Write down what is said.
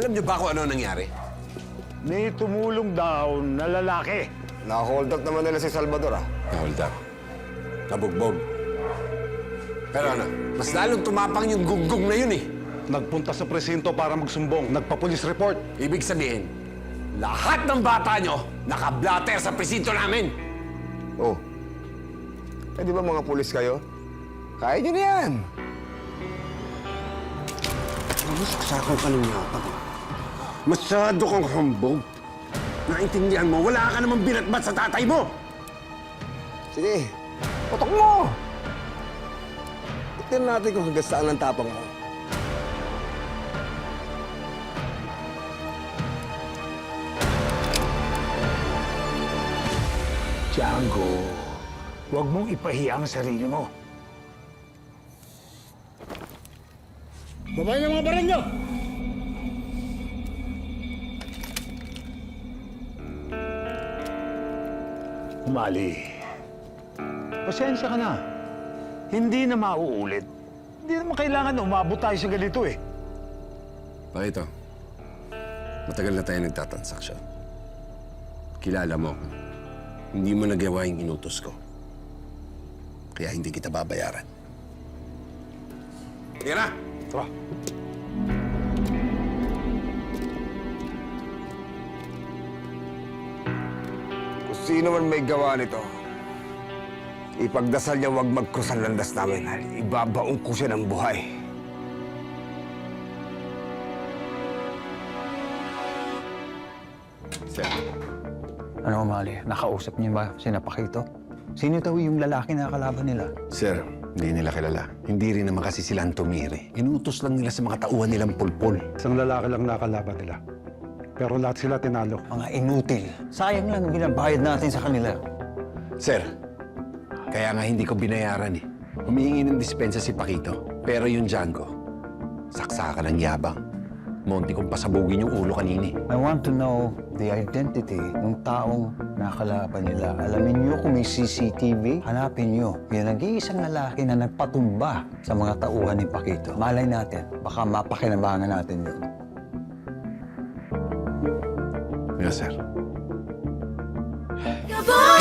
Alam niyo ba kung ano nangyari? May tumulong daw na lalaki. Naka-hold up naman nila si Salvador, ah. Na-hold up. Nabugbog. Pero ano, mas lalong tumapang yung gunggong na yun eh. Nagpunta sa presinto para magsumbong. Nagpa-police report. Ibig sabihin, lahat ng bata nyo naka-blatter sa presinto namin. Oh. Eh, di ba mga pulis kayo? Kaya nyo na yan. Saksakan ka ng yata. Masyado kang hambog. Naintindihan mo, wala ka namang binatbat sa tatay mo. Sige, putok mo! Tignan natin kung hanggang saan ang tapang mo. Django, huwag mong ipahiya ang sarili mo. Babayin ang mga baril nyo! Mali. Pasensya ka na. Hindi na mauulit. Hindi naman kailangan na umabot tayo sa ganito eh. Pakito, matagal na tayo nagtatransaksyon. Kilala mo ako. Hindi mo nagawa yung inutos ko. Kaya hindi kita babayaran. Sige na! Tara. Kung sino man may gawa nito, ipagdasal niya huwag mag-cross ang landas namin. Ibabaong ko siya ng buhay. Sir, Ano, Mali? Nakausap niyo ba si Napakito? Sino daw yung lalaki na kalaban nila? Sir, hindi nila kilala. Hindi rin naman kasi silang tumiri. Inutos lang nila sa mga tauhan nilang pulpul. Isang lalaki lang nakalaban nila. Pero lahat sila tinalo. Mga inutil. Sayang lang ang binabayad natin sa kanila. Sir, kaya nga hindi ko binayaran eh. Humihingi ng dispensa si Pakito. Pero yung Django, saksakan ng yabang. Monti kong pasabugin yung ulo kanini. I want to know the identity ng taong nakalaban nila. Alamin niyo kung may CCTV, hanapin niyo. Yung nag-iisang lalaki na nagpatumba sa mga tauhan ni Pakito. Malay natin, baka mapakinabangan natin yun. Yes, sir. Your boy